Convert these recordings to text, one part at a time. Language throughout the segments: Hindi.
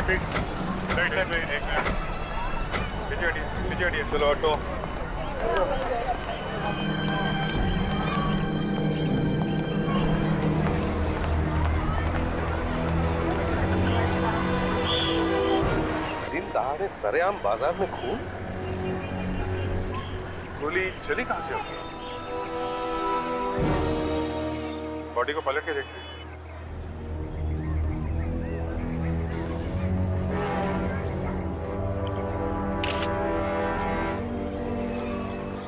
राइट साइड में एक मिनट। पीछे हटिए, चलो ऑटो। दिन दहाड़े सरेआम बाजार में खून। गोली चली कहां से होगी? बॉडी को पलट के देखते हैं।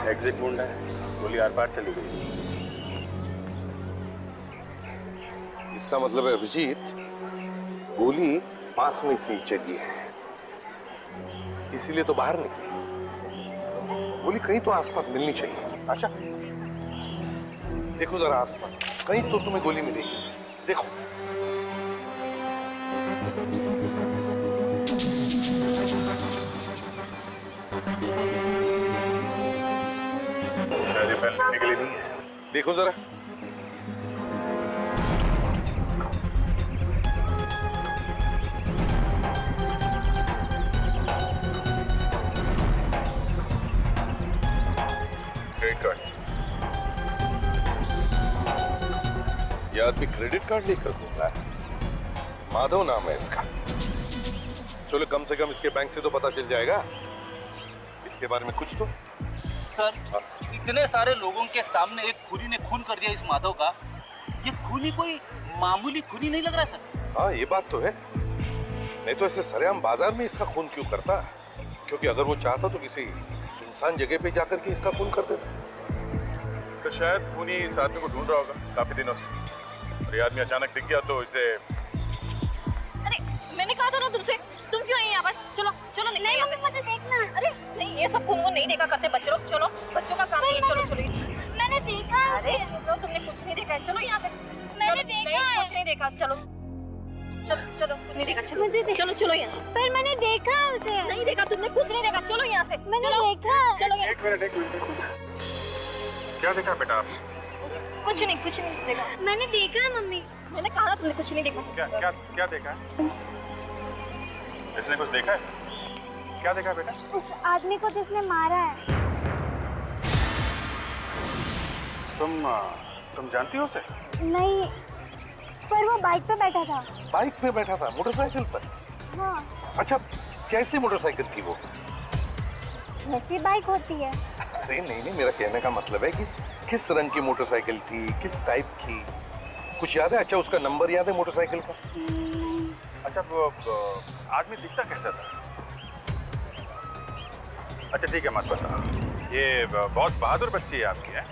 एग्जिट वुंड है, गोली आर पार चली गई। इसका मतलब है अभिजीत, गोली पास में से ही चली है, इसीलिए तो बाहर निकली। गोली कहीं तो आसपास मिलनी चाहिए। अच्छा देखो जरा आसपास, कहीं तो तुम्हें गोली मिलेगी। देखो शायद ये पहनने के लिए नहीं है। देखो जरा। Credit card. ये आदमी क्रेडिट कार्ड लेकर घूम रहा है। माधव नाम है इसका। चलो कम से कम इसके बैंक से तो पता चल जाएगा इसके बारे में कुछ तो। सर, इतने सारे लोगों के सामने एक खूनी ने खून कर दिया इस माधव का। ये खूनी कोई मामूली खूनी नहीं लग रहा सर। हाँ ये बात तो है, नहीं तो ऐसे सरेआम बाजार में इसका खून क्यों करता? क्योंकि अगर वो चाहता तो किसी सुनसान जगह पे जाकर के इसका खून कर देता। तो शायद खूनी इस आदमी को ढूंढ रहा होगा काफी दिनों से, और ये आदमी अचानक दिख गया तो इसे। अरे मैंने कहा था ना तुमसे, तुम क्यों आई यहाँ पर? चलो चलो नहीं यहाँ से। मुझे देखना। अरे नहीं, ये सब खून को नहीं देखा करते बच्चे लोग। चलो बच्चों का काम है। चलो चलो। मैंने देखा। अरे तुमने कुछ नहीं देखा है। चलो यहाँ से। मैंने देखा है। कुछ नहीं देखा। चलो चलो चलो, कुछ नहीं देखा। चलो चलो चलो यहाँ से। पर मैंने देखा उसे। नहीं देखा तुमने, कुछ नहीं देखा। चलो यहाँ से। मैंने देखा। चलो एक मिनट। क्या देखा बेटा आप? कुछ नहीं देखा। मैंने देखा है मम्मी। मैंने कहा तुमने कुछ नहीं देखा। क्या क्या क्या देखा है? इसने कुछ देखा है? क्या देखा बेटा? उस आदमी को जिसने मारा है। तुम जानती हो उसे? नहीं, पर वो बाइक पे बैठा था। बाइक पे बैठा था, मोटरसाइकिल पर? हाँ। अच्छा कैसी मोटरसाइकिल थी वो? वैसी बाइक होती है। अरे नहीं, मेरा कहने का मतलब है कि किस रंग की मोटरसाइकिल थी, किस टाइप की, कुछ याद है? अच्छा उसका नंबर याद है मोटरसाइकिल का? अच्छा वो आदमी दिखता कैसा था? अच्छा ठीक है, मत बता। ये बहुत बहादुर बच्ची है आपकी, है?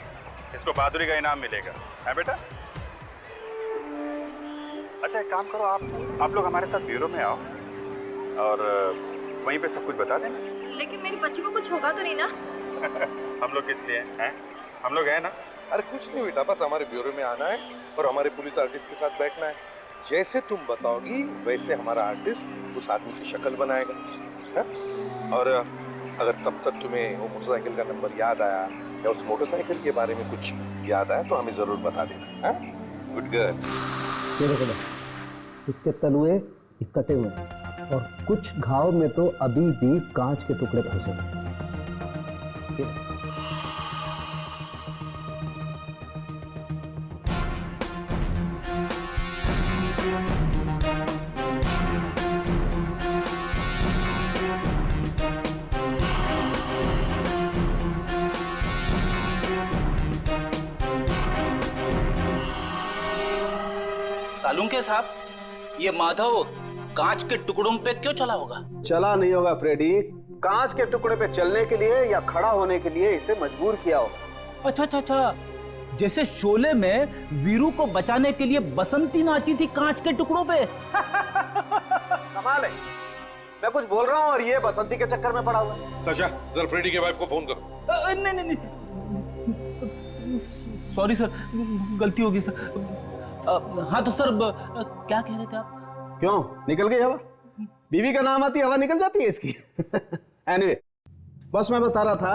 इसको बहादुरी का इनाम मिलेगा, है बेटा? अच्छा एक काम करो, आप लोग हमारे साथ ब्यूरो में आओ और वहीं पे सब कुछ बता देना। लेकिन मेरी बच्ची को कुछ होगा तो नहीं ना? हम लोग किस लिए हैं? हम लोग हैं ना? अरे कुछ नहीं बेटा, बस हमारे ब्यूरो में आना है और हमारे पुलिस आर्टिस्ट के साथ बैठना है। जैसे तुम बताओगी वैसे हमारा आर्टिस्ट उस आदमी की शक्ल बनाएगा, है? और अगर तब तक तुम्हें वो मोटरसाइकिल का नंबर याद आया या उस मोटरसाइकिल के बारे में कुछ याद आया तो हमें जरूर बता देना। Good girl. ये देखो बस, इसके तलुए कटे हुए हैं और कुछ घाव में तो अभी भी कांच के टुकड़े फंसे हुए हैं। सालुंके साहब, ये माधव कांच के टुकड़ों पे क्यों चला होगा? चला नहीं होगा फ्रेडी, कांच के टुकड़े पे चलने के लिए या खड़ा होने के लिए इसे मजबूर किया होगा। अच्छा, जैसे शोले में वीरू को बचाने के लिए बसंती नाची थी कांच के टुकड़ों पे। कमाल है, मैं कुछ बोल रहा हूँ और ये बसंती के चक्कर में पड़ा हुआ है। ताशा, जरा फ्रेडी के वाइफ को फोन करो। नहीं, सॉरी सर, गलती होगी सर। हाँ तो सर, क्या कह रहे थे आप? क्यों निकल गई हवा? बीवी का नाम आती हवा निकल जाती है इसकी। एनीवे, बस मैं बता रहा था,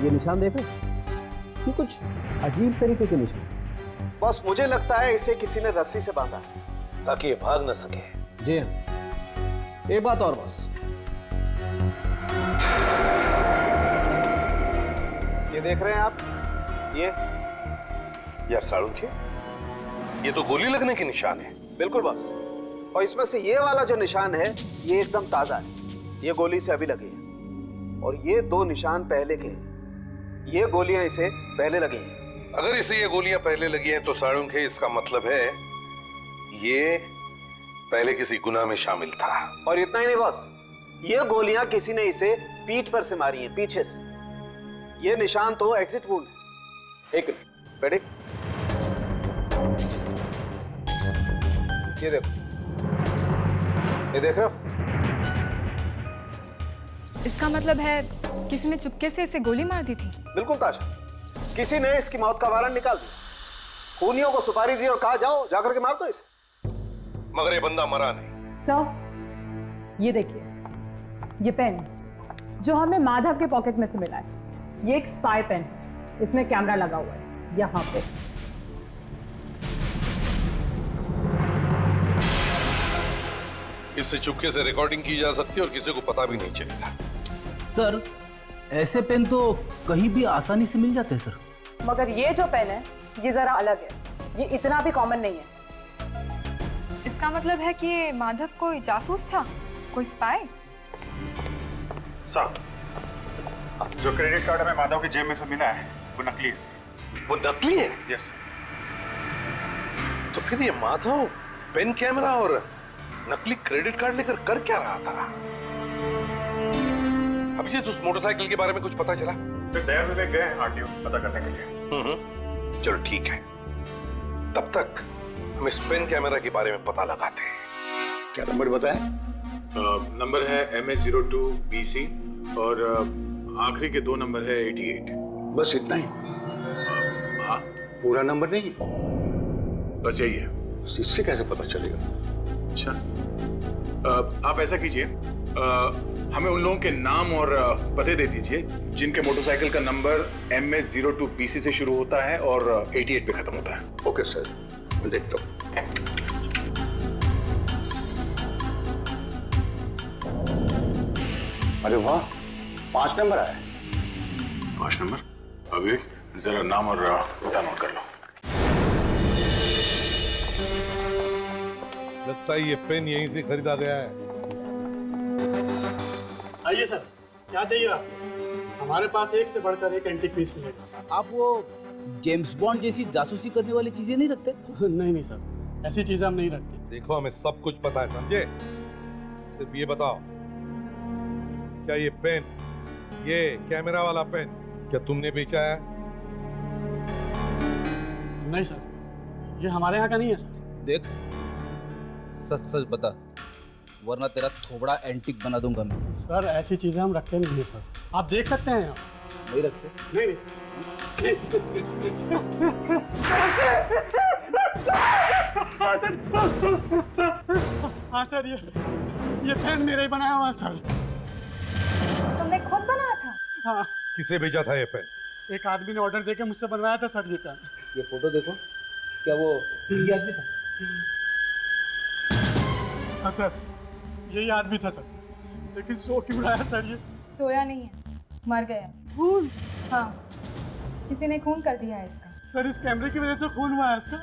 ये निशान देखो, ये कुछ अजीब तरीके के निशान। बस मुझे लगता है इसे किसी ने रस्सी से बांधा। ताकि ये भाग न सके। जी हाँ। एक बात और बॉस, ये देख रहे हैं आप, ये यार साळुंखे, ये तो गोली लगने के निशान है। बिल्कुल बॉस, और इसमें से ये वाला जो निशान है ये एकदम ताजा है, ये गोली से अभी लगी है, और ये 2 निशान पहले के हैं, ये गोलियां इसे पहले लगी हैं। अगर इसे ये गोलियां पहले लगी हैं तो साळुंखे इसका मतलब है ये पहले किसी गुनाह में शामिल था। और इतना ही नहीं बॉस, ये गोलियां किसी ने इसे पीठ पर से मारी हैं, पीछे से। ये निशान तो एग्जिट वुंड है। एक मिनट, रेडी? ये देखो, ये देख रहे हो? इसका मतलब है किसी ने चुपके से इसे गोली मार दी थी। बिल्कुल ताशा, किसी ने इसकी मौत का वारंट निकाल दिया, खूनियों को सुपारी दी और कहा जाओ जाकर के मार दो इसे। मगर ये बंदा मरा नहीं। तो ये देखिए, ये पेन जो हमें माधव के पॉकेट में से मिला है, ये एक स्पाई पेन है, इसमें कैमरा लगा हुआ है यहाँ पे। इससे चुपके से रिकॉर्डिंग की जा सकती है और किसी को पता भी नहीं चलेगा। सर, ऐसे पेन तो कहीं भी आसानी से मिल जाते हैं सर। मगर ये जो पेन है ये जरा अलग है, ये इतना भी कॉमन नहीं है। इसका मतलब है कि ये माधव कोई जासूस था, कोई स्पाई। साहब, जो क्रेडिट कार्ड हमें माधव की जेब में से मिला है वो नकली है। वो नकली है? यस। तो फिर ये माधव पेन कैमरा और नकली क्रेडिट कार्ड लेकर कर क्या रहा था? अभी उस मोटरसाइकिल के बारे में कुछ पता चला? फिर दया विवेक गए आरटीओ पता करने के लिए। चलो ठीक है, तब तक हम इस पेन कैमरा के बारे में पता लगाते हैं। क्या नंबर बताएं? नंबर है MS02BC और आखिरी के 2 नंबर है 88। बस इतना ही? हाँ, पूरा नंबर नहीं? बस यही है। इससे कैसे पता चलेगा? अच्छा, आप ऐसा कीजिए, हमें उन लोगों के नाम और पते दे दीजिए जिनके मोटरसाइकिल का नंबर MS02BC से शुरू होता है और 88 पे खत्म होता है। ओके सर, मैं देखता हूँ। अरे वाह, 5 नंबर आया। 5 नंबर? अभी जरा नाम और पता नोट कर लो। लगता है ये पेन यहीं से खरीदा गया है। आइए सर, क्या चाहिए आप? हमारे पास एक से बढ़कर एक एंटीक पीस मिलेगा। आप वो जेम्स बॉन्ड जैसी जासूसी करने वाली चीजें नहीं रखते? नहीं नहीं सर, ऐसी चीजें हम नहीं रखते। देखो, हमें सब कुछ पता है, समझे? सिर्फ ये बताओ, क्या ये पेन, ये कैमरा वाला पेन, क्या तुमने बेचा है? नहीं सर, ये हमारे यहाँ का नहीं है सर। देख, सच सच बता, वरना तेरा थोबड़ा एंटीक बना दूंगा मैं। सर, ऐसी चीजें हम रखते नहीं है सर, आप देख सकते हैं यहाँ। नहीं रखते? नहीं नहीं सर। हाँ सर, ये पेन मेरा ही बनाया हुआ है सर। तुमने खुद बनाया था? हाँ, किसे भेजा था ये पेन? एक आदमी ने ऑर्डर देके मुझसे बनवाया था सर ये पेन। ये फोटो देखो, क्या वो यही आदमी था? हाँ सर, यही आदमी था सर, लेकिन सो क्यों रहा है सर ये? सोया नहीं है, मर गया। खून? हाँ, किसी ने खून कर दिया है इसका। सर, इस कैमरे की वजह से खून हुआ है इसका।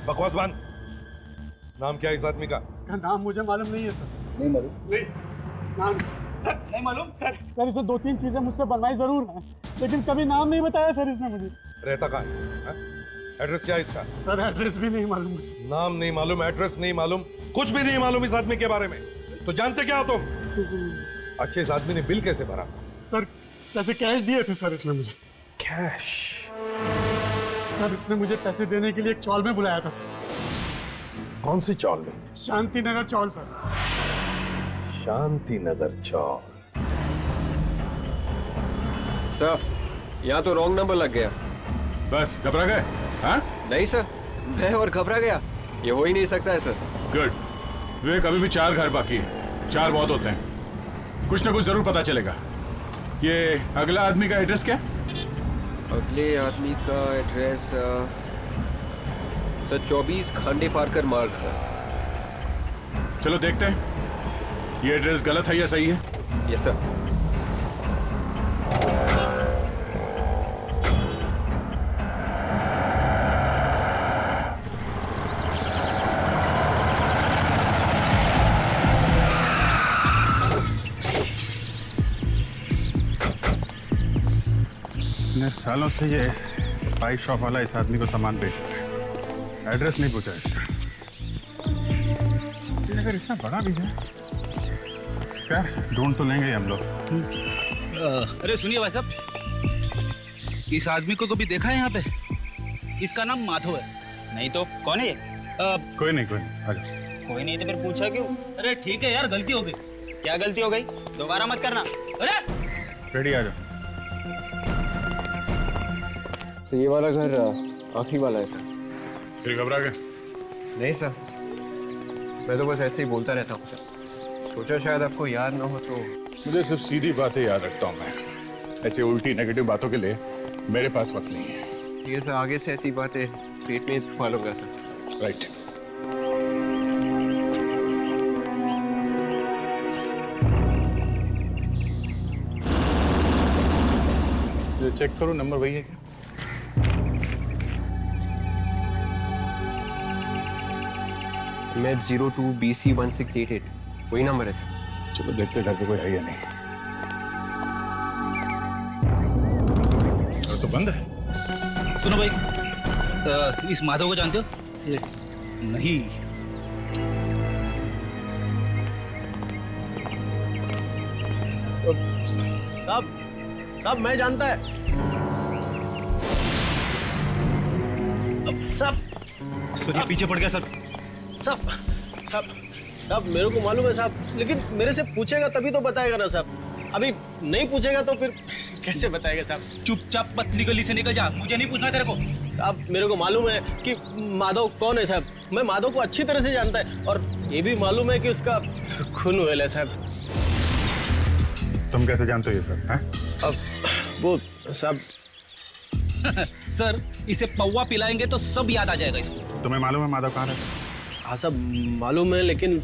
बकवास बंद। नाम क्या है इस आदमी का? इसका नाम मुझे मालूम नहीं है सर। नहीं मालूम? नहीं नाम सर नहीं मालूम सर। सर, इसे 2-3 चीजें मुझसे बनवाई जरूर है, लेकिन कभी नाम नहीं बताया सर इसने मुझे। रहता कहाँ है? एड्रेस क्या है इसका? सर, एड्रेस भी नहीं मालूम मुझे। नाम नहीं मालूम, एड्रेस नहीं मालूम, कुछ भी नहीं मालूम इस आदमी के बारे में। तो जानते क्या हो तुम? अच्छा, इस आदमी ने बिल कैसे भरा? सर, पैसे कैश दिए थे सर इसने मुझे। कैश? सर, इसने मुझे पैसे देने के लिए एक चौल में बुलाया था सर। कौन सी चौल में? शांति नगर चौल सर। शांति नगर चौल। सर, यहाँ तो रॉन्ग नंबर लग गया। बस घबरा गए? हाँ? नहीं सर, मैं और घबरा गया, ये हो ही नहीं सकता है सर। गुड। विवेक, अभी भी 4 घर बाकी है। 4 बहुत होते हैं, कुछ ना कुछ जरूर पता चलेगा। ये अगला आदमी का एड्रेस क्या? अगले आदमी का एड्रेस सर 24 खांडे पारकर मार्ग सर। चलो देखते हैं ये एड्रेस गलत है या सही है। Yes sir. इतने सालों से ये स्पाइस शॉप वाला इस आदमी को सामान बेच रहा है, एड्रेस नहीं पूछा इसका। ये अगर इतना बड़ा भी है, क्या ढूंढ तो लेंगे हम लोग। अरे सुनिए भाई साहब, इस आदमी को कभी देखा है यहाँ पे? इसका नाम माधव है। नहीं तो कौन है ये? कोई नहीं आ जाओ। कोई नहीं तो फिर पूछा क्यों? अरे ठीक है यार, गलती हो गई। क्या गलती हो गई? दोबारा मत करना। अरे रेडी, आ जाओ। तो ये वाला घर आखिरी वाला है सर। फिर घबरा गए? नहीं सर, मैं तो बस ऐसे ही बोलता रहता हूँ सर। सोचा शायद आपको याद ना हो तो। मुझे सिर्फ सीधी बातें याद रखता हूँ मैं, ऐसे उल्टी नेगेटिव बातों के लिए मेरे पास वक्त नहीं है। ये सर, आगे से ऐसी बातें पेट में छुपा लूंगा सर। राइट। ये चेक करो, नंबर वही है क्या? मैं 02BC1688 वही नंबर है सर। चलो देखते घर पे कोई है या नहीं। और तो बंद है। सुनो भाई, इस माधव को जानते हो? ये नहीं। साहब मैं जानता है सुनिए, पीछे पड़ गया सर। साहब मेरे को मालूम है साहब, लेकिन मेरे से पूछेगा तभी तो बताएगा ना साहब। अभी नहीं पूछेगा तो फिर कैसे बताएगा साहब? चुपचाप पतली गली से निकल जा, मुझे नहीं पूछना तेरे को। साहब मेरे को मालूम है कि माधव कौन है साहब। मैं माधव को अच्छी तरह से जानता है और ये भी मालूम है कि उसका खून हुआ है साहब। तुम कैसे जानते हो ये सब? अब वो साहब सर, इसे पौवा पिलाएंगे तो सब याद आ जाएगा इसको। तुम्हें मालूम है माधव कहाँ रहता है? हाँ साहब मालूम है, लेकिन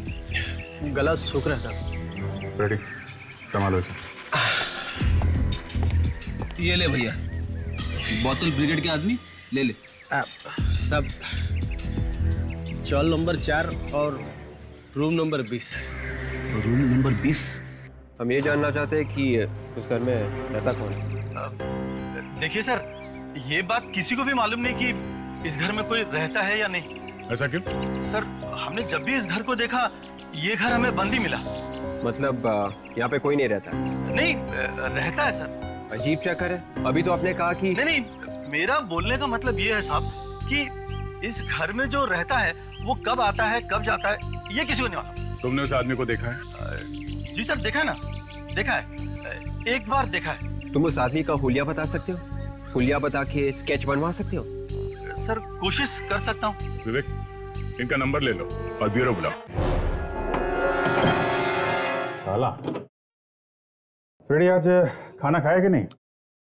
गला सूख रहा है साहब। रेडी, संभालो इसे। ये ले भैया, बोतल ब्रिगेड के आदमी ले ले। साहब चॉल नंबर 4 और रूम नंबर 20। Room number 20? हम ये जानना चाहते हैं कि उस घर में रहता कौन है। देखिए सर, ये बात किसी को भी मालूम नहीं कि इस घर में कोई रहता है या नहीं। ऐसा क्यों? सर हमने जब भी इस घर को देखा, ये घर हमें बंद ही मिला। मतलब यहाँ पे कोई नहीं रहता? नहीं रहता है सर। अजीब चक्कर है। अभी तो आपने कहा कि नहीं, मेरा बोलने का मतलब ये है साहब कि इस घर में जो रहता है वो कब आता है कब जाता है ये किसी को नहीं मालूम। तुमने उस आदमी को देखा है? जी सर, देखा है ना, देखा है, एक बार देखा है। तुम उस आदमी का हुलिया बता सकते हो? हुलिया बता के स्केच बनवा सकते हो? सर कोशिश कर सकता हूँ। विवेक, इनका नंबर ले लो और ब्यूरो बुलाओ। साला रेडी, आज खाना खाया कि नहीं?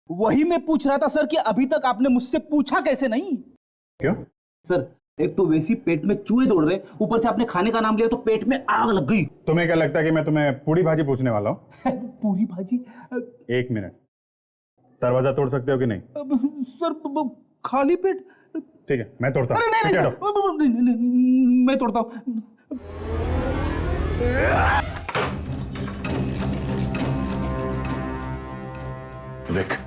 वही मैं पूछ रहा था सर कि अभी तक आपने मुझसे पूछा कैसे नहीं? क्यों? सर एक तो वैसे ही पेट में चूहे दौड़ रहे, ऊपर से आपने खाने का नाम लिया तो पेट में आग लग गई। तुम्हें क्या लगता है कि मैं तुम्हें पूरी भाजी पूछने वाला हूँ? पूरी भाजी? 1 मिनट, दरवाजा तोड़ सकते हो कि नहीं? सर खाली पेट? ठीक है, मैं तोड़ता हूँ। नहीं, नहीं, मैं तोड़ता हूँ। देख,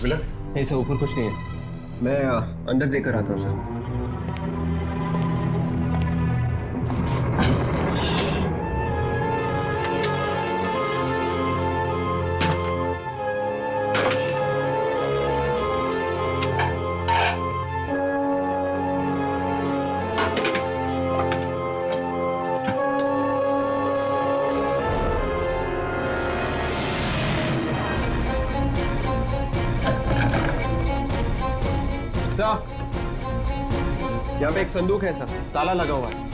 मिला? नहीं सर, ऊपर कुछ नहीं है। मैं अंदर देखकर आता हूँ सर। पे एक संदूक है सर, ताला लगा हुआ है।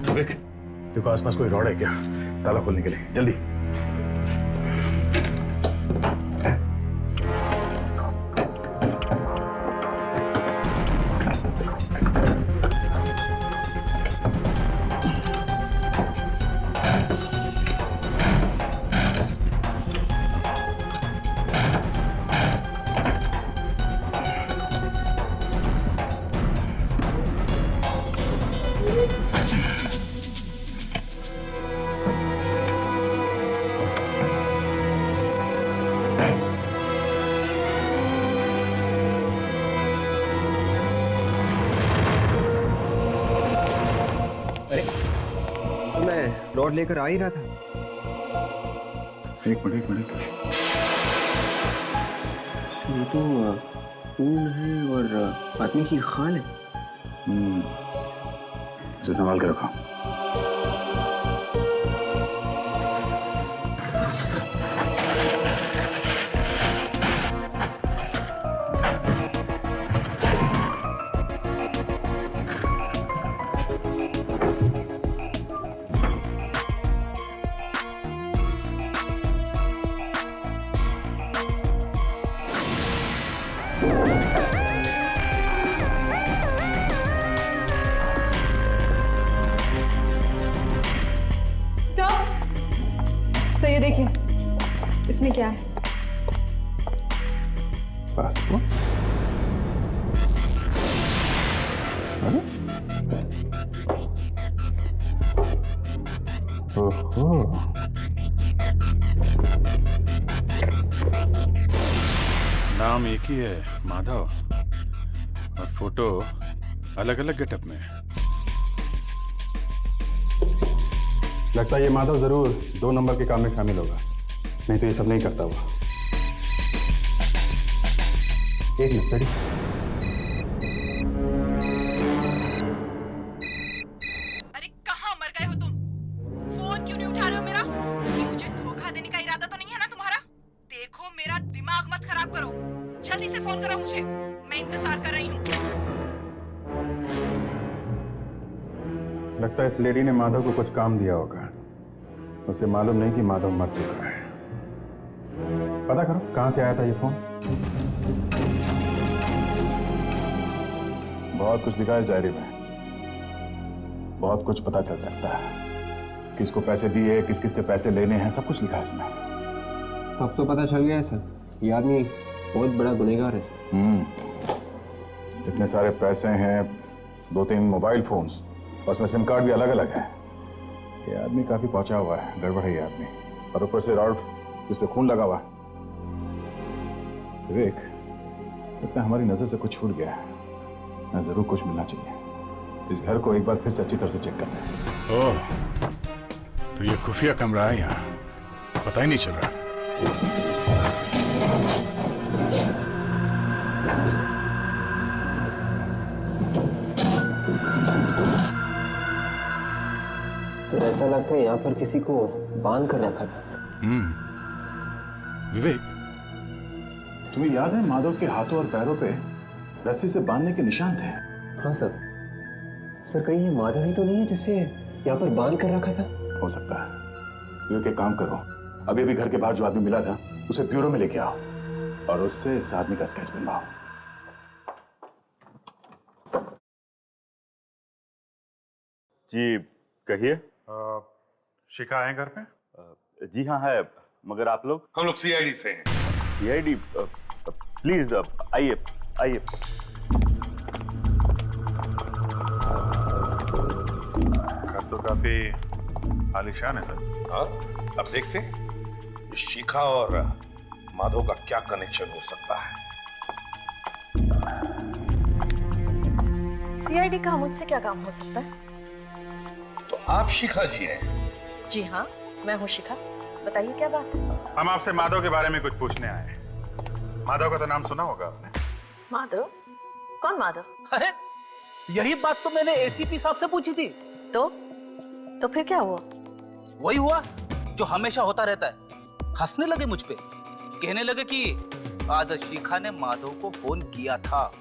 विवेक, देखो आसपास कोई रॉड है क्या ताला खोलने के लिए? जल्दी। रॉड लेकर आ ही रहा था। एक मिनट। ये तो खून है और आदमी की खाल है। इसे संभाल के रखो। सर ये देखिए, इसमें क्या है? पासपोर्ट? ओहो, नाम एक ही है, माधव, और फोटो अलग अलग गेटअप में है। लगता है ये माधव जरूर 2 नंबर के काम में शामिल होगा, नहीं तो ये सब नहीं करता हुआ। एक मिनट रेडी। अरे कहाँ मर गए हो तुम? फोन क्यों नहीं उठा रहे हो मेरा? कि मुझे धोखा देने का इरादा तो नहीं है ना तुम्हारा? देखो मेरा दिमाग मत खराब करो, जल्दी से फोन करो मुझे, मैं इंतजार कर रही हूँ। लगता है इस लेडी ने माधव को कुछ काम दिया होगा, उसे मालूम नहीं कि माधव मर चुका है। पता करो कहां से आया था ये फोन। बहुत कुछ लिखा है इस डायरी में, बहुत कुछ पता चल सकता है। किसको पैसे दिए, किस किस से पैसे लेने हैं, सब कुछ लिखा है इसमें। अब तो पता चल गया है सर, ये आदमी बहुत बड़ा गुनहगार है सर। इतने सारे पैसे हैं, 2-3 मोबाइल फोन्स, और उसमें सिम कार्ड भी अलग अलग है। ये आदमी काफी पहुंचा हुआ है, गड़बड़ है ये आदमी। और ऊपर से रॉड जिसपे खून लगा हुआ। विवेक, इतना हमारी नजर से कुछ छूट गया है, ना जरूर कुछ मिलना चाहिए। इस घर को एक बार फिर से अच्छी तरह से चेक करते हैं। ओह, तो ये खुफिया कमरा है यहाँ, पता ही नहीं चल रहा। तो ऐसा लगता है यहाँ पर किसी को बांध कर रखा था। विवेक, तुम्हें याद है माधव के हाथों और पैरों पे रस्सी से बांधने के निशान थे? हाँ सर। सर कहीं ये माधव ही तो नहीं है जिसे यहाँ पर बांध कर रखा था? हो सकता है। विवेक एक काम करो, अभी अभी घर के बाहर जो आदमी मिला था उसे ब्यूरो में लेके आओ और उससे इस आदमी का स्केच बनवाओ। जी कहिए। शिखा है घर पे? जी हाँ है, मगर आप लोग? हम लोग सीआईडी से हैं। सीआईडी? प्लीज आइए आइए। घर तो काफी आलीशान है सर। हाँ, अब देखते हैं ये शिखा और माधव का क्या कनेक्शन हो सकता है। सीआईडी का मुझसे क्या काम हो सकता है? तो आप शिखा जी हैं? जी हाँ, मैं हूँ शिखा। बताइए क्या बात है? हम आपसे माधव के बारे में कुछ पूछने आए हैं। माधव का तो नाम सुना होगा आपने। माधव? कौन माधव? अरे यही बात तो मैंने एसीपी साहब से पूछी थी। तो फिर क्या हुआ? वही हुआ जो हमेशा होता रहता है, हंसने लगे मुझ पे, कहने लगे कि आज शिखा ने माधव को फोन किया था।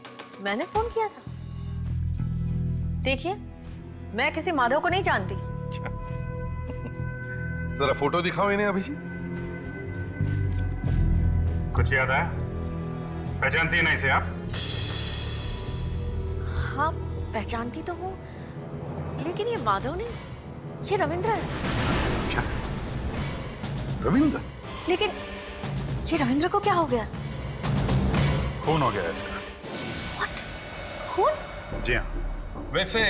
मैंने फोन किया था? देखिए, मैं किसी माधव को नहीं जानती। जरा फोटो दिखाओ इन्हें अभिजीत। कुछ याद आया? पहचानती है ना इसे आप? हाँ, पहचानती तो हूँ, लेकिन ये माधव नहीं, ये रविंद्र है। क्या? रविंद्र? लेकिन ये रविंद्र को क्या हो गया? खून हो गया इसका। What? खून? जी हाँ। वैसे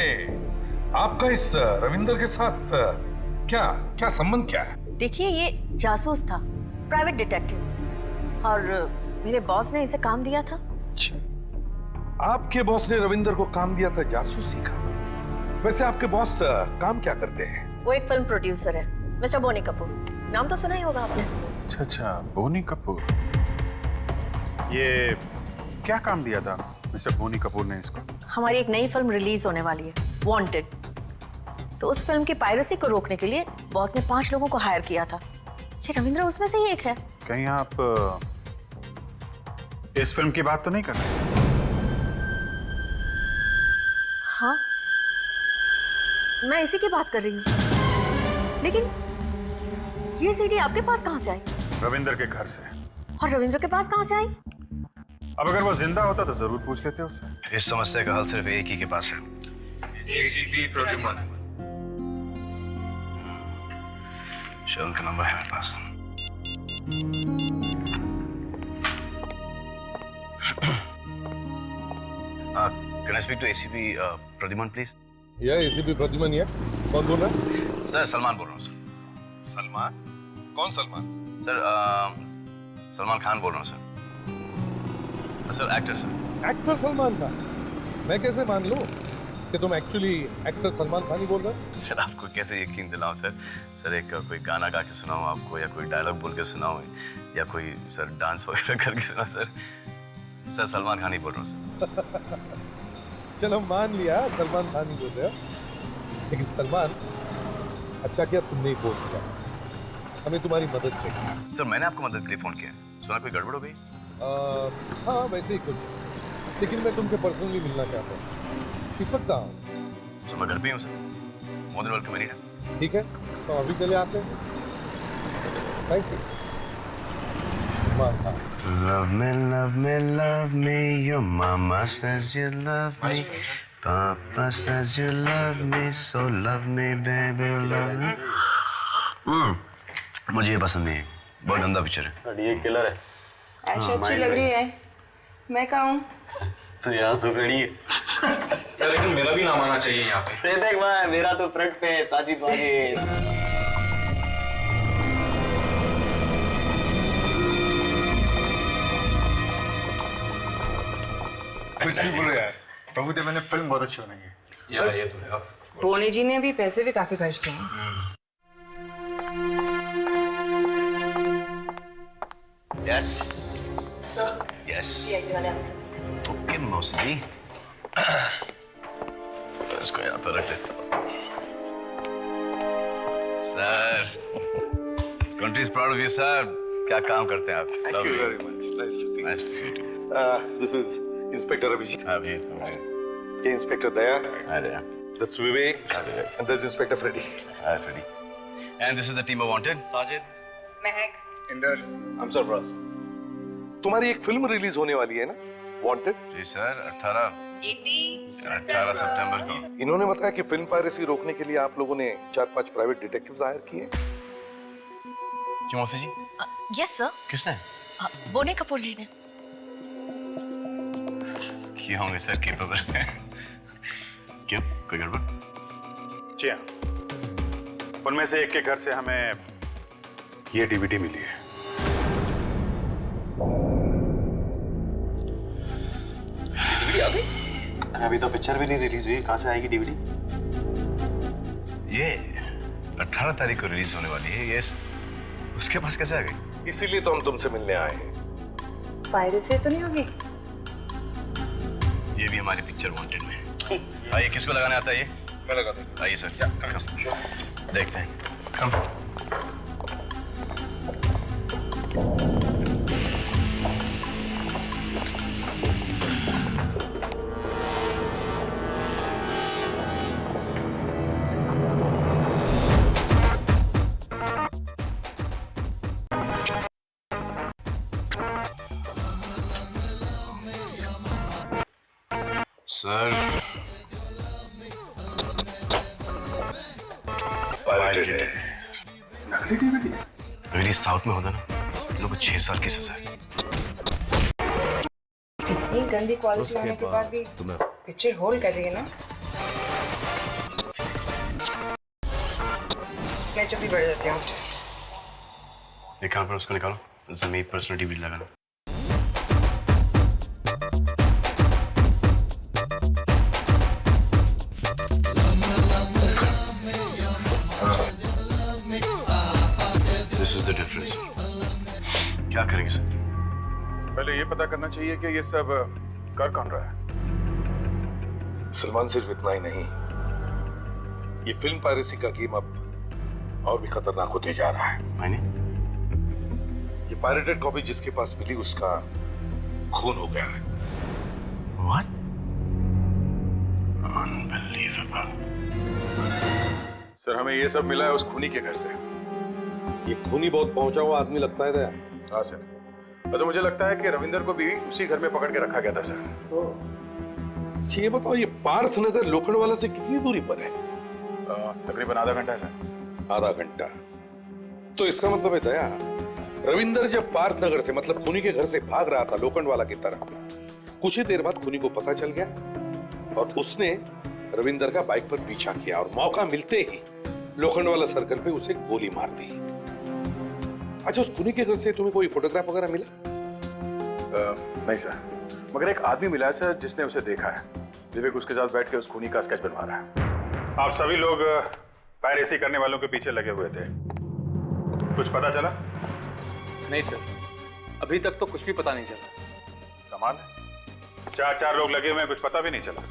आपका इस रविंद्र के साथ क्या संबंध क्या है? देखिए, ये जासूस था, प्राइवेट डिटेक्टिव, और मेरे बॉस ने इसे काम दिया था। आपके बॉस ने रविंद्र को काम दिया था जासूसी का? वैसे आपके बॉस काम क्या करते हैं? वो एक फिल्म प्रोड्यूसर है, मिस्टर बोनी कपूर। नाम तो सुना ही होगा आपने। अच्छा, बोनी कपूर। ये क्या काम दिया था मिस्टर बोनी कपूर ने इसको? हमारी एक नई फिल्म रिलीज होने वाली है, वांटेड। तो उस फिल्म की पायरेसी को रोकने के लिए बॉस ने 5 लोगों को हायर किया था। ये रविंद्र उसमें से ही एक है। कहीं आप इस फिल्म की बात तो नहीं कर रहे? हाँ, मैं इसी की बात कर रही हूँ। लेकिन ये सीडी आपके पास कहाँ से आई? रविंद्र के घर से। और रविंद्र के पास कहाँ से आई? अब अगर वो जिंदा होता तो जरूर पूछ लेते उससे। इस समस्या का हल सिर्फ एक ही के पास है। एसीपी प्रद्युम्न। शरण का नंबर है मेरे पास। Can I speak to ACP Pradyumna please? यह एसीपी प्रद्युम्न है। कौन बोल रहा है? सर सलमान बोल रहा हूँ सर। सलमान? कौन सलमान? सर सलमान खान बोल रहा हूँ sir. Sir actor sir. Actor Salman Khan? मैं कैसे मान लूं कि तुम एक्चुअली एक्टर सलमान खान ही बोल रहे हो? सर आपको कैसे यकीन दिलाऊं सर? सर एक कोई गाना गा के सुनाऊं आपको, या कोई डायलॉग बोल के सुनाऊं, या कोई सर डांस वगैरह करके सुनाऊं सर? सर सलमान खान ही बोल रहा हूँ सर। चलो मान लिया सलमान खान ही बोल रहे हो, लेकिन सलमान, अच्छा किया तुमने ही फोन किया, हमें तुम्हारी मदद चाहिए। सर मैंने आपको मदद के लिए फोन किया, सुना कोई गड़बड़ हो गई? हाँ वैसे ही कुछ, लेकिन मैं तुमसे पर्सनली मिलना चाहता हूँ। किस वक्त आओ? तो मैं घर पे हूँ sir, more than welcome anytime. ठीक है, तो अभी चले आते हैं। Thank you. Love me, your mama says you love me, Papa says you love me, so love me, baby, love me. मुझे ये पसंद नहीं है, बहुत गंदा पिक्चर है। ये किलर है। ऐसी अच्छी लग रही है, मैं कहाँ हूँ? तो यहाँ तो खड़ी है। लेकिन मेरा भी नाम आना चाहिए यहाँ पे। देख भाई, मेरा तो फ्रंट पे है, साजिद वाजिद। कुछ भी बोलो यार, प्रभुदेव ने फिल्म बहुत अच्छी बनाई है। यार ये तो है। बोनी जी ने भी पैसे भी काफी खर्च किए हैं। Yes. Yes. ओके मौसी जी, इसको यहाँ पर रख देता हूँ। Sir, country is proud of you sir. क्या काम करते हैं आप? Thank you very much. Nice to see you. This is Inspector Abhijit. ये Inspector Daya. Hi Daya. That's Vivek. And this is Inspector Freddy. Hi Freddy. And this is the team of Wanted. Sajid. Mahak. Inder. I'm Sarfraz. तुम्हारी एक फिल्म रिलीज होने वाली है ना, वांटेड? जी सर, 18 सितंबर को। इन्होंने बताया कि फिल्म पायरेसी रोकने के लिए आप लोगों ने 4-5 प्राइवेट डिटेक्टिव्स हायर किए। क्यों मौसी जी? Yes sir. किसने? बोनी कपूर जी ने। किए होंगे सर, केपेबल है। क्यों, कोई गड़बड़? जी हाँ, उनमें से एक के घर से हमें ये डीवीडी मिली है। डीवीडी आ गई? अभी तो पिक्चर भी नहीं रिलीज हुई, कहाँ से आएगी डीवीडी? ये 18 तारीख को रिलीज होने वाली है, ये उसके पास कैसे आ गई? इसीलिए तो हम तुमसे मिलने आए हैं। पायरेसी तो नहीं होगी? ये भी हमारी पिक्चर वांटेड में है। आइए, किसको लगाने आता है ये? मैं लगा दूँ। आइए सर, देखते हैं। कम। सर अगर ये साउथ में होता ना इन लोगों को 6 साल की सजा है। इतनी गंदी क्वालिटी होने के बाद भी पिक्चर होल्ड कर रही है ना। मैं चुप ही बैठ जाती हूँ। एक काम पर उसको निकालो, जमीन पर्सनल टीवी लगाना। This is the difference. क्या करेंगे सर? पहले ये पता करना चाहिए कि ये सब कर कौन रहा है। सलमान सिर्फ इतना ही नहीं, ये फिल्म पायरेसी का गेम अब और भी खतरनाक होते जा रहा है। मायने? ये पायरेटेड कॉपी जिसके पास मिली उसका खून हो गया है। What? Unbelievable. सर हमें ये सब मिला है उस खूनी के घर से। ये खूनी बहुत पहुंचा हुआ आदमी लगता है दया। हाँ सर। अच्छा मुझे लगता है कि रविंदर को भी उसी घर में पकड़ के रखा गया था सर। अच्छा ये बताओ, ये पार्थनगर लोखंडवाला से कितनी दूरी पर है? तकरीबन आधा घंटा है सर। आधा घंटा? तो इसका मतलब है दया, रविंदर जब पार्थनगर से मतलब खूनी के घर से भाग रहा था लोखंडवाला की तरफ, कुछ ही देर बाद खूनी को पता चल गया और उसने रविंदर का बाइक पर पीछा किया और मौका मिलते ही लोखंडवाला सर्कल पे उसे गोली मार दी। अच्छा उस खूनी के घर से तुम्हें कोई फोटोग्राफ वगैरह मिला? नहीं सर, मगर एक आदमी मिला है सर जिसने उसे देखा है। विवेक उसके साथ बैठ के उस खूनी का स्केच बनवा रहा है। आप सभी लोग पायरेसी करने वालों के पीछे लगे हुए थे, कुछ पता चला? नहीं सर, अभी तक तो कुछ भी पता नहीं चला। कमाल है, 4 लोग लगे हुए हैं, कुछ पता भी नहीं चला।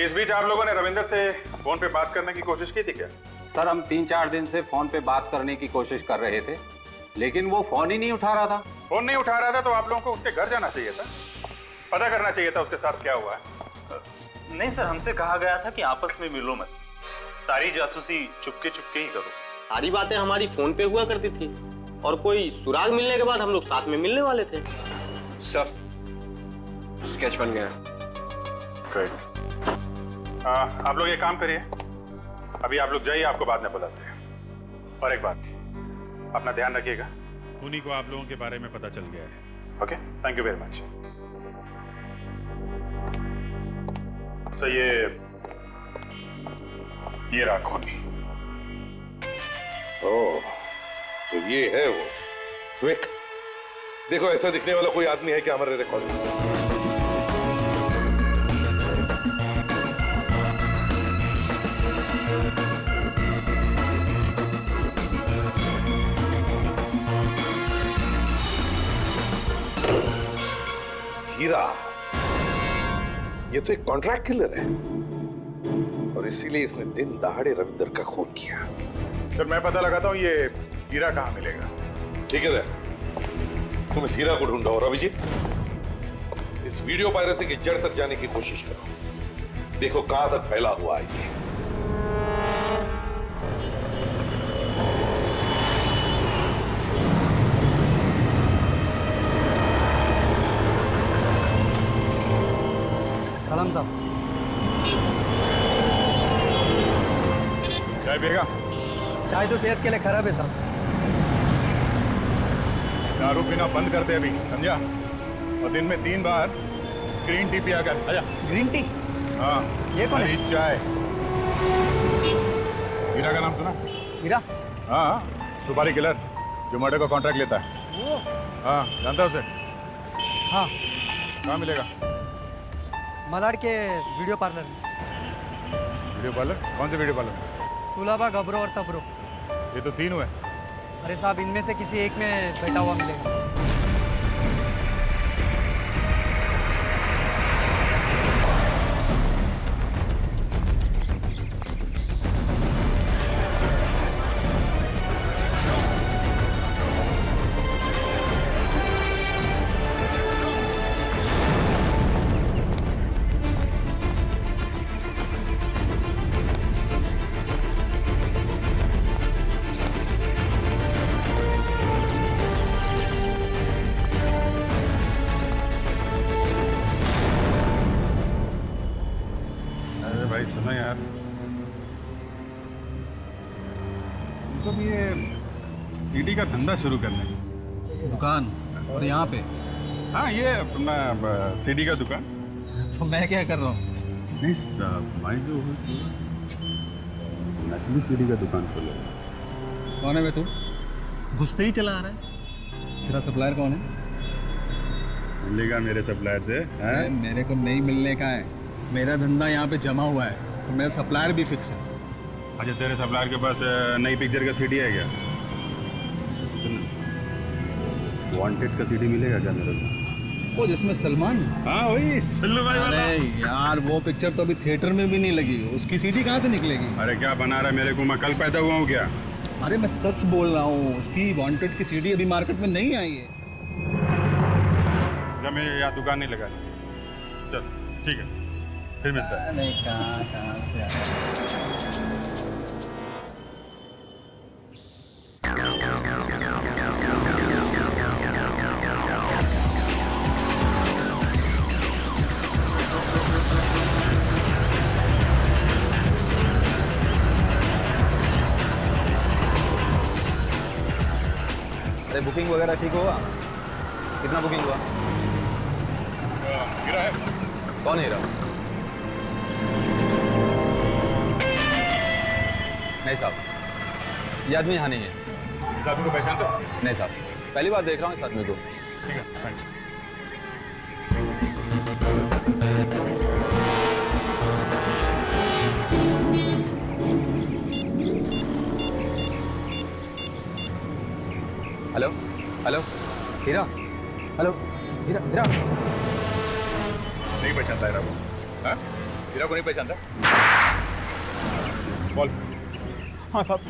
इस बीच आप लोगों ने रविंदर से फोन पे बात करने की कोशिश की थी क्या? सर हम 3-4 दिन से फोन पे बात करने की कोशिश कर रहे थे, लेकिन वो फोन ही नहीं उठा रहा था। फोन नहीं उठा रहा था तो आप लोगों को उसके घर जाना चाहिए था, पता करना चाहिए था उसके साथ क्या हुआ है। नहीं सर, हमसे कहा गया था कि आपस में मिलो मत, सारी जासूसी चुपके चुपके ही करो। सारी बातें हमारी फोन पे हुआ करती थी और कोई सुराग मिलने के बाद हम लोग साथ में मिलने वाले थे। सर स्केच बन गया। Great. आप लोग ये काम करिए, अभी आप लोग जाइए, आपको बाद में बुलाते हैं। और एक बात, अपना ध्यान रखिएगा, खूनी को आप लोगों के बारे में पता चल गया है। Okay, thank you very much. तो ये रहा खूनी। ओह, तो ये है वो विवेक। देखो ऐसा दिखने वाला कोई आदमी है क्या हमारे रिकॉर्ड में? हीरा, ये तो एक कॉन्ट्रैक्ट किलर है और इसीलिए इसने दिन दहाड़े रविंदर का खून किया। सर मैं पता लगाता हूँ ये हीरा कहाँ मिलेगा। ठीक है तुम इस हीरा को ढूंढो और अभिजीत इस वीडियो पायरेसी की जड़ तक जाने की कोशिश करो, देखो कहां तक फैला हुआ है ये। कलम साहब, चाय पिएगा? चाय तो सेहत के लिए खराब है साहब। दारू पीना बंद कर दे अभी, समझा? और दिन में 3 बार ग्रीन टी पिया कर। आजा। Green tea? हाँ। ये कौन है? चाय। हीरा का नाम सुना? हीरा? हाँ, सुपारी किलर जो मर्डर का कॉन्ट्रैक्ट लेता है। वो? हाँ, जानता है उसे? हाँ। कहाँ मिलेगा? मलाड के वीडियो पार्लर में। Video parlour? कौन से वीडियो पार्लर? सुलाबा, गबरो और तबरो। ये तो 3 हुए। अरे साहब, इनमें से किसी एक में बैठा हुआ मिलेगा। यार। मतलब ये सीडी का धंधा शुरू करने की दुकान और यहाँ पे? हाँ, ये अपना सीडी का दुकान। तो मैं क्या कर रहा हूँ? नहीं, भाई जो नकली सीडी का दुकान खोलो। कौन है बे तू? घुसते ही चला आ रहा है। तेरा सप्लायर कौन है? मिलेगा मेरे सप्लायर से? है? मेरे को नहीं मिलने का है। मेरा धंधा यहाँ पे जमा हुआ है, तो मेरा सप्लायर भी फिक्स है। अच्छा, तेरे सप्लायर के पास नई पिक्चर का सीडी है क्या? वांटेड का सीडी मिलेगा क्या मेरे को? वो जिसमें सलमान? हाँ वही सल्लू भाई वाला। अरे यार, वो पिक्चर तो अभी थिएटर में भी नहीं लगी, उसकी सीडी कहाँ से निकलेगी? अरे क्या बना रहा है मेरे को? मैं कल पैदा हुआ हूँ क्या? अरे मैं सच बोल रहा हूँ, उसकी वांटेड की सीडी अभी मार्केट में नहीं आई है। जब मैं यहाँ दुकान नहीं लगा चल, ठीक है, फिर मिलता है। नहीं, कहाँ से आया? अरे बुकिंग वगैरह ठीक होगा? कितना बुकिंग हुआ? हीरा है। कौन हीरा? नहीं साहब, ये आदमी यहाँ नहीं है। इस आदमी को पहचानते हो? नहीं साहब, पहली बार देख रहा हूँ इस आदमी को। ठीक है, थैंक्स। हेलो हेलो, हीरा, हेलो हीरा, हीरा नहीं पहचानता हीरा को? हाँ, हीरा को नहीं पहचानता? बोल। हाँ साहब,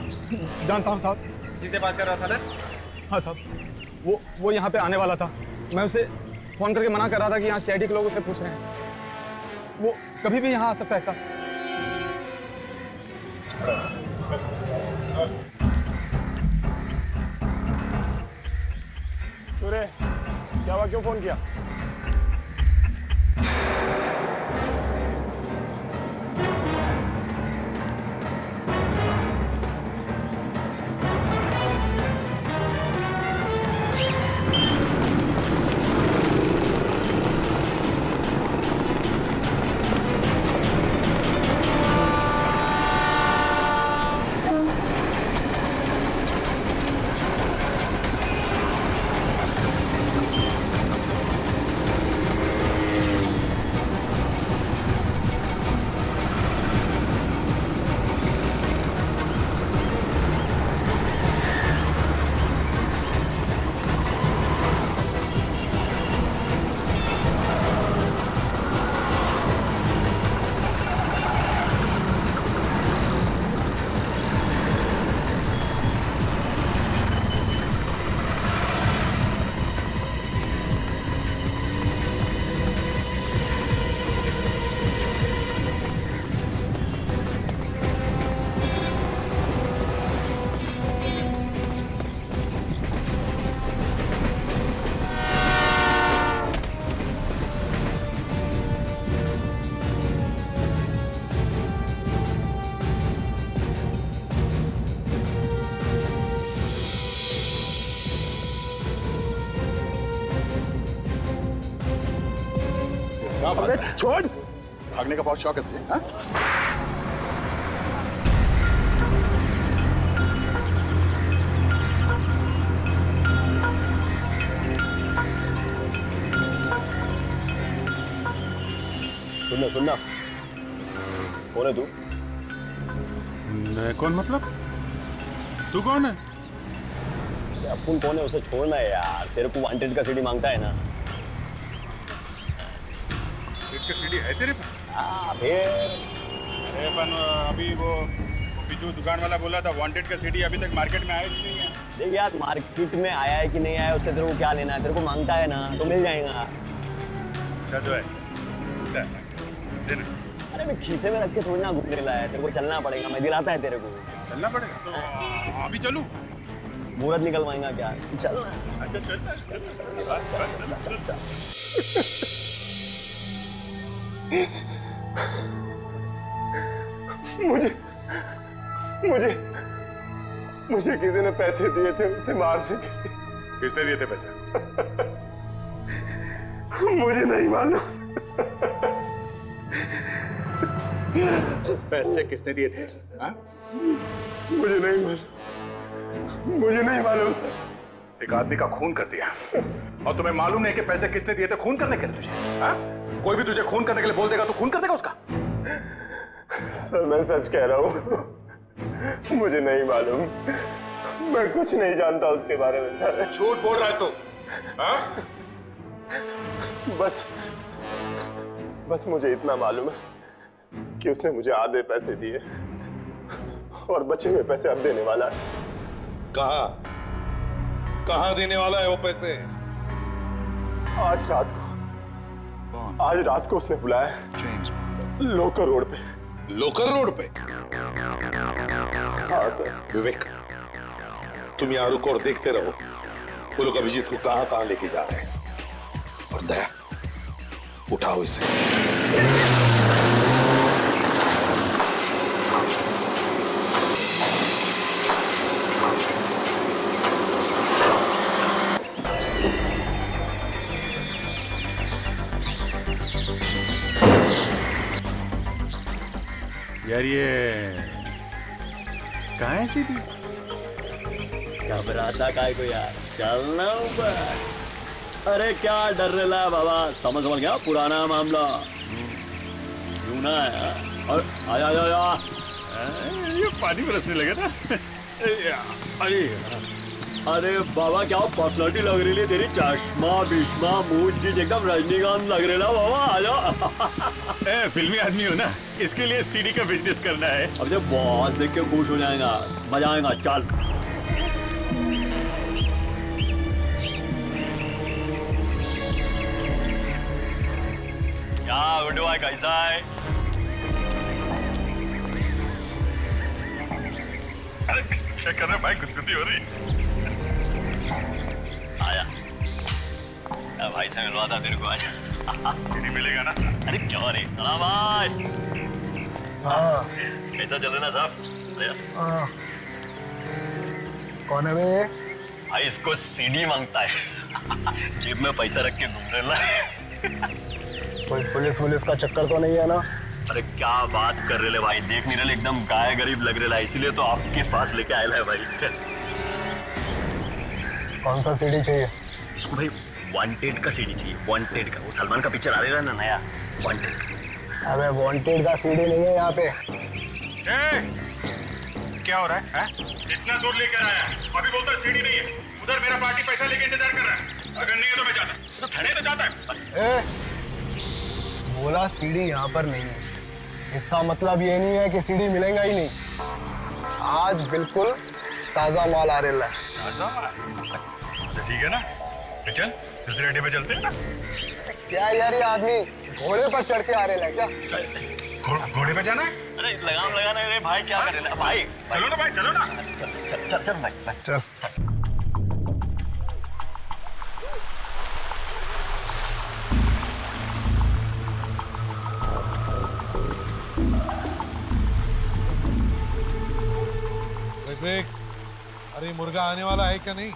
जानता हूँ साहब। किससे बात कर रहा था? हाँ साहब, वो यहाँ पे आने वाला था। मैं उसे फोन करके मना कर रहा था कि यहाँ सीआईडी के लोग उसे पूछ रहे हैं। वो कभी भी यहाँ आ सकता है साहब। क्या हुआ, क्यों फोन किया? अबे छोड़! भागने का बहुत शौक है तुझे, हाँ? सुनना कौन है तू? मैं कौन मतलब? तू कौन है? अपन कौन है उसे छोड़ना है यार, तेरे को वांटेड का सीडी मांगता है ना। का सीडी है तेरे पास? हाँ फिर। अरे अपन अभी वो बिजू दुकान वाला बोला था वांटेड का सीडी अभी तक मार्केट में आया ही नहीं है। देख यार, मार्केट में आया है कि नहीं आया उससे तेरे को क्या लेना है? तेरे को मांगता है ना तो मिल जाएगा। क्या जो है देना। अरे मैं खीसे में रख के थोड़ी ना घूमने लाया है, तेरे को चलना पड़ेगा। मैं दिलाता है तेरे को। चलना पड़ेगा तो अभी चलूं? मुहूर्त निकलवाएगा क्या? चल ना। अच्छा चल। मुझे किसी ने पैसे दिए थे उसे मार चुके। किसने दिए थे पैसे? मुझे नहीं मालूम। पैसे किसने दिए थे? हाँ? मुझे नहीं मालूम सर। एक आदमी का खून कर दिया और तुम्हें मालूम नहीं कि पैसे किसने दिए थे खून करने के लिए तुझे? हाँ? कोई भी तुझे खून करने के लिए बोल देगा तो खून कर देगा उसका? सर मैं सच कह रहा हूँ, मुझे नहीं मालूम, मैं कुछ नहीं जानता उसके बारे में सर। झूठ बोल रहा है तू? हाँ? बस मुझे इतना मालूम है कि उसने मुझे आधे पैसे दिए और बचे हुए पैसे अब देने वाला है। कहाँ देने वाला है वो पैसे? आज रात को उसने बुलाया लोकर रोड पे। लोकर रोड पे? हाँ सर। विवेक, तुम यहाँ रुको और देखते रहो वो लोग अभिजीत को कहाँ कहाँ लेके जा रहे हैं। और दया, उठाओ इसे। यार ये कहाँ है सीधी? घबराता काय को यार, चलना ऊपर। अरे क्या डर रहा है बाबा, समझ गया पुराना मामला। यूं ना और आया ये पानी बरसने लगे ना। अरे बाबा क्या पर्सनालिटी लग रही है तेरी, चश्मा बिश्मा मूछ की एकदम रजनीकांत लग रहे ना बाबा। आजा फिल्मी आदमी हो ना, इसके लिए सीडी का बिजनेस करना है। अब जब बॉस देख के खुश हो जाएगा, मजा आएगा। चल क्या गुड्डू भाई कैसा है? अरे क्या कर रहे भाई, गुदगुदी हो रही। आया भाई से मिलवा था तेरे को आज। सीडी मिलेगा ना? अरे क्यों रे सलाम भाई। हाँ कैसा चले ना साहब? कौन है बे? भाई इसको सीडी मांगता है। जेब में पैसा रख के घूम रहा है। कोई पुलिस का चक्कर तो नहीं है ना? अरे क्या बात कर रहे भाई, देख नहीं रहे एकदम गाय गरीब लग रहा है, इसीलिए तो आपके पास लेके आया है भाई। कौन सा सीडी चाहिए इसको? भाई वांटेड का सीडी चाहिए, वांटेड का। वो सलमान का पिक्चर आ रहा है ना नया, वांटेड। अबे वांटेड का सीडी नहीं है यहाँ पे। क्या हो रहा है? इतना दूर लेकर आया, अभी बोलता है सीडी नहीं है। उधर मेरा पार्टी पैसा लेके इंतजार कर रहा है, अगर नहीं है तो मैं जाता। तो थाने तो जाता है। बोला सीडी यहाँ पर नहीं है, इसका मतलब ये नहीं है कि सीडी मिलेगा ही नहीं। आज बिल्कुल ताजा माल आ रहा है। ताजा माल? तो ठीक है ना, चल दूसरे अड्डे पे चलते हैं ना। क्या यार, ये आदमी घोड़े पर चढ़ के आ रहे हैं क्या? घोड़े पे जाना है? अरे लगाम लगाना है भाई, क्या कर रहे हैं भाई? चलो ना भाई, चलो ना। चल भाई चल। अरे मुर्गा आने वाला है क्या? नहीं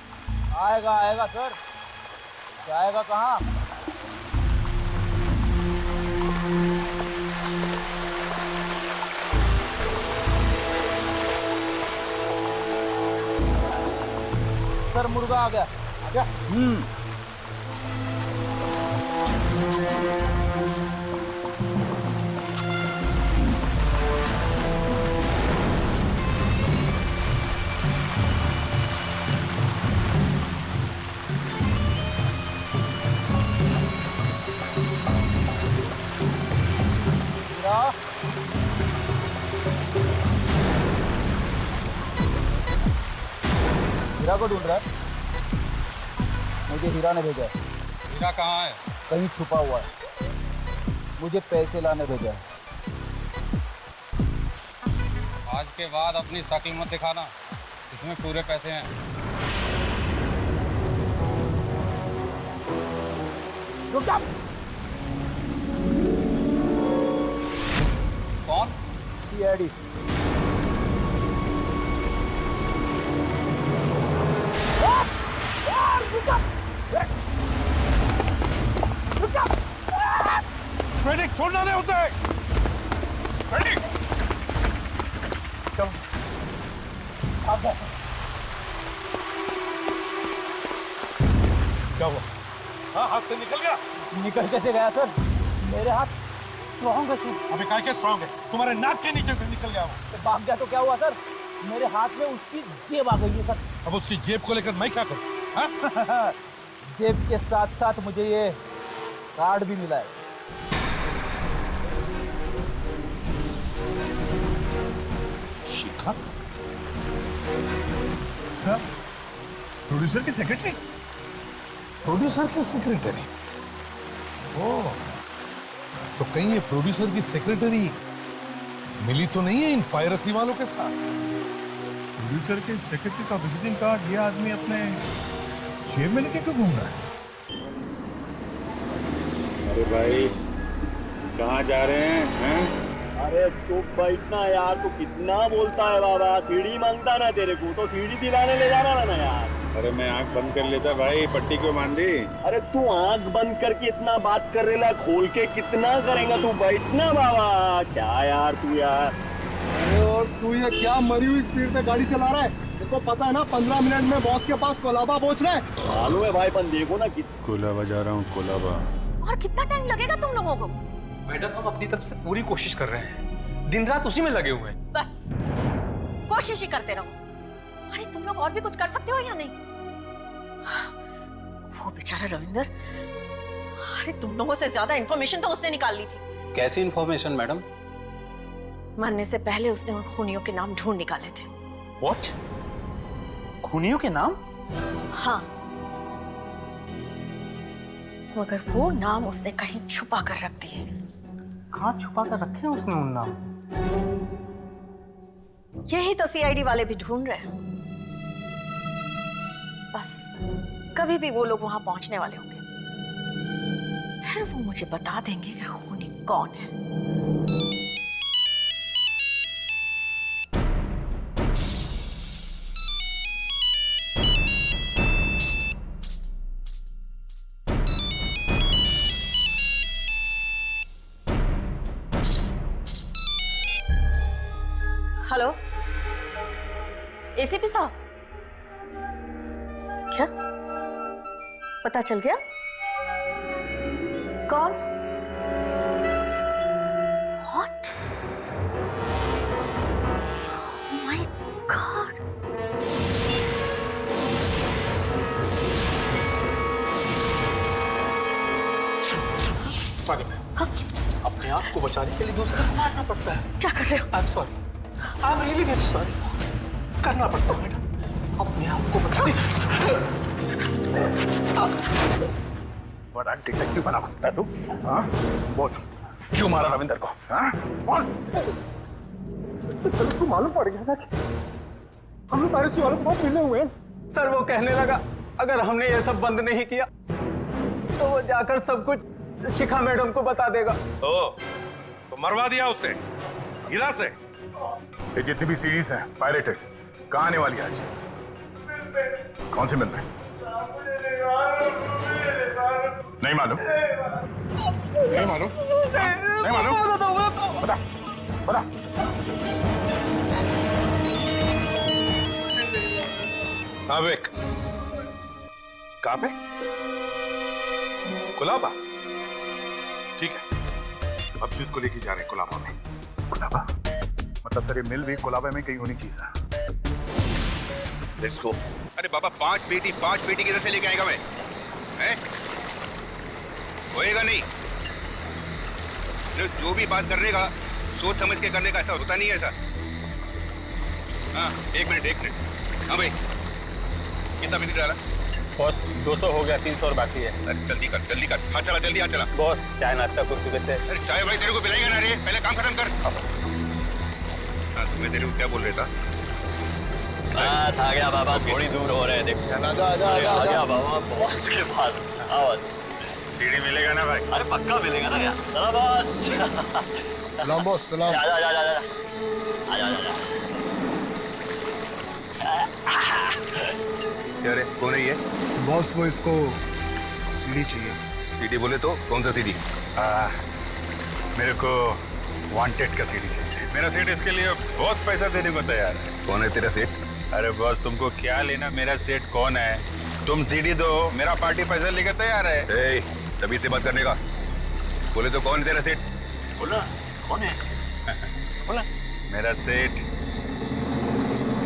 आएगा सर। जाएगा कहाँ? सर मुर्गा आ गया। हीरा को ढूंढ रहा है। मुझे हीरा ने भेजा है। हीरा कहाँ है? कहीं छुपा हुआ है, मुझे पैसे लाने भेजा है। आज के बाद अपनी शक्ल मत दिखाना, इसमें पूरे पैसे हैं। रुक जा। कौन? सीआईडी। फेडिक छोड़ना नहीं होता है। फेडिक चलो क्या हुआ? हाँ, हाथ से निकल गया। निकल कैसे गया सर? मेरे हाथ स्ट्रॉन्ग है सर। अबे काय के स्ट्रॉन्ग है? तुम्हारे नाक के नीचे से निकल गया वो। तो भाग गया तो क्या हुआ सर? मेरे हाथ में उसकी जेब आ गई है सर। अब उसकी जेब को लेकर मैं क्या करूं? हाँ? जेब के साथ साथ मुझे ये कार्ड भी मिला है। शिखा? क्या? प्रोड्यूसर की सेक्रेटरी? प्रोड्यूसर की सेक्रेटरी? ओह, तो कहीं ये प्रोड्यूसर की सेक्रेटरी मिली तो नहीं है इन पायरेसी वालों के साथ? प्रोड्यूसर के सेक्रेटरी का विजिटिंग कार्ड ये आदमी अपने जेब में लेके क्यों घूम रहा है? अरे भाई कहाँ जा रहे हैं? अरे तू बैठना यार, तू कितना बोलता है बाबा, सीढ़ी मांगता ना तेरे को, तो सीढ़ी दिलाने ले जाना ना यार। अरे मैं आंख बंद कर लेता भाई, पट्टी क्यों बांध दी? अरे तू आंख बंद करके इतना बात कर रहे ला, खोल के कितना करेगा? तू बैठना बाबा। क्या यार तू यार। अरे और तू ये क्या मरी हुई स्पीड में गाड़ी चला रहा है? देखो पता है ना 15 मिनट में बॉस के पास कोलाबा पहुंच रहा है। मालूम है भाई, पर देखो ना कोलाबा जा रहा हूँ, कोलाबा। और कितना टाइम लगेगा तुम लोगों को? मैडम हम अपनी तरफ से पूरी कोशिश कर रहे हैं, दिन रात उसी में लगे हुए हैं। बस कोशिश ही करते रहो। अरे तुम लोग और भी कुछ कर सकते हो या नहीं? वो बेचारा रविंदर, अरे तुम लोगों से ज्यादा इंफॉर्मेशन तो उसने निकाल ली थी। कैसी इंफॉर्मेशन मैडम? मरने से पहले उसने उन खूनियों के नाम ढूंढ निकाले थे। व्हाट? खूनियों के नाम? हाँ, मगर वो नाम उसने कहीं छुपा कर रख दिए। कहाँ छुपा कर रखे हैं उसने उन नाम? यही तो सीआईडी वाले भी ढूंढ रहे हैं। बस कभी भी वो लोग वहां पहुंचने वाले होंगे, फिर वो मुझे बता देंगे कि खूनी कौन है। हेलो एसीपी साहब, क्या पता चल गया कौन? व्हाट? My God. अपने आप को बचाने के लिए दूसरे को मारना पड़ता है। क्या कर रहे हो? I am sorry, I am really very sorry. करना पड़ता है मैडम, अपने आप को बचाने। बड़ा डिटेक्टिव बना सकता है तू? हाँ? बोल, क्यों मारा रविंदर को? हाँ? बोल। तो उसको मालूम पड़ गया था कि हम लोग पायरेसी वालों के साथ मिले हुए हैं। सर वो कहने लगा अगर हमने ये सब बंद नहीं किया तो वो जाकर सब कुछ शिखा मैडम को बता देगा। तो मरवा दिया उसे गिरा से। ये जितनी भी सीरीज हैं पायरेटेड, कहाँ आने वाली है आज? कौन सी मिल में? नहीं मालूम? नहीं मालूम? नहीं मालूम? बता, बता। हाँ विक, कहाँ पे? कोलाबा? ठीक है, अब जिसको लेके जा रहे हैं कोलाबा में। कोलाबा? मतलब सर ये मिल भी कोलाबा में कहीं होनी चाहिए। Let's go. अरे बाबा, पांच बेटी किधर से लेके आएगा मैं? हैं? होएगा नहीं। जो भी बात करने का सोच समझ के करने का, ऐसा होता नहीं है ऐसा। हाँ, एक मिनट। हाँ भाई, कितना बिजली डाला? बॉस 200 हो गया, 300 और बाकी है। अरे जल्दी कर। हाँ चला। बॉस चाय नाश्ता कुछ सुबह से। अरे चाय भाई तेरे को पिलाएगा ना रे, पहले काम खत्म कर। हाँ, तुम्हें तेरे को क्या बोल रहा था? बस आ गया बाबा, थोड़ी दूर हो रहे हैं। देख आ गया बाबा बॉस के पास। आवाज सीढ़ी मिलेगा ना भाई? अरे पक्का मिलेगा ना यार। चलो बॉस। सलाम बॉस, सलाम। जा। क्या रे, कौन है ये? बॉस वो इसको सीडी चाहिए। सीडी बोले तो कौन सा सीडी? मेरे को वांटेड का सीडी चाहिए। मेरा सेठ इसके लिए बहुत पैसा देने को तैयार है। कौन है तेरा सेठ? अरे बॉस, तुमको क्या लेना मेरा सेठ कौन है? तुम सीडी दो, मेरा पार्टी पैसा लेकर तैयार है। तभी से बात करने का। बोले तो कौन है तेरा सेठ? बोला कौन है? बोला मेरा सेठ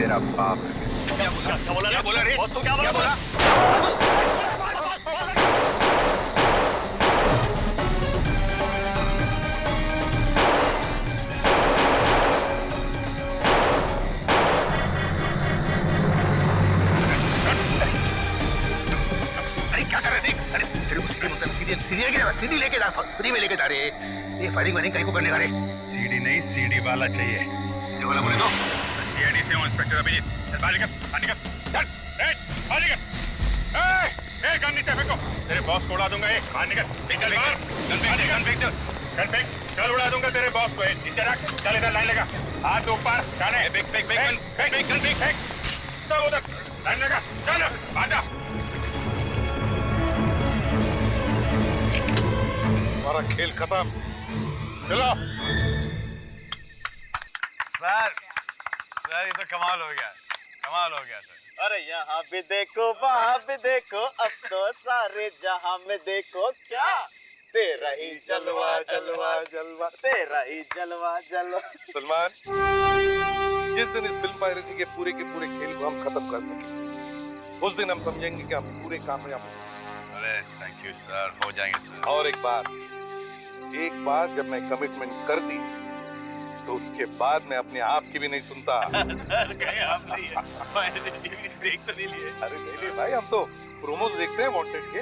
तेरा बाप है। क्या बोला रे? बॉस तो क्या बोला? सीडी लेके जा, फ्री में लेके जा रहे। ये फायरिंग वायरिंग कहीं को करने का रे? सीडी नहीं, सीडी वाला चाहिए। ये वाला बोले तो? सीआईडी से हूँ, इंस्पेक्टर अभिजीत। चल बाहर निकल, बाहर निकल, चल, बाहर निकल। गन नीचे फेंको, तेरे बॉस को उड़ा दूंगा। बाहर निकल, निकल बाहर। गन फेंक दो, गन फेंक, चल उड़ा दूंगा तेरे बॉस को। नीचे रख, चल इधर लाइन लगा, हाथ ऊपर, जाने, फेंक, चल उधर, लाइन लगा, चल, बाजा। हमारा खेल खत्म, चलो। सर ये तो कमाल हो गया, कमाल हो गया सर। अरे यहाँ भी देखो वहाँ भी देखो, अब तो सारे जहाँ में देखो क्या तेरा ही जलवा जलवा जलवा, तेरा ही जलवा जलवा। सलमान, जिस दिन इस फिल्म पायरेसी के पूरे खेल को हम खत्म कर सके, उस दिन हम समझेंगे कि हम पूरे कामयाब हैं। अरे थैंक यू सर, हो जाएंगे सर। और एक बात जब मैं कमिटमेंट कर दी तो उसके बाद मैं अपने आप की भी नहीं सुनता। कहीं आप नहीं है, देख तो नहीं लिए। अरे नहीं लिए भाई, हम तो प्रोमोज देखते हैं वांटेड के।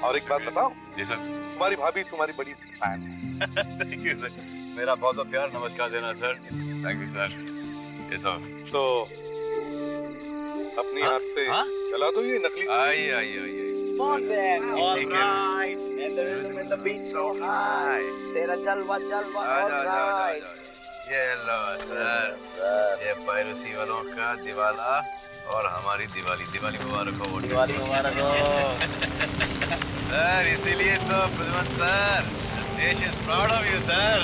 और एक बात बताओ जी सर, तुम्हारी भाभी तुम्हारी बड़ी फैन है। थैंक यू सर, मेरा बहुत बहुत प्यार नमस्कार देना सर। Thank you sir. ये तो अपनी हाथ से चला दो ये नकली। आइए All right, and the rhythm and the beat so high. तेरा जलवा जलवा all right. ये लो सर, ये पायरेसी वालों का दिवाला और हमारी दिवाली मुबारक हो। दिवाली मुबारक हो। सर इसीलिए तो प्रद्युमन सर, देश is proud of you sir.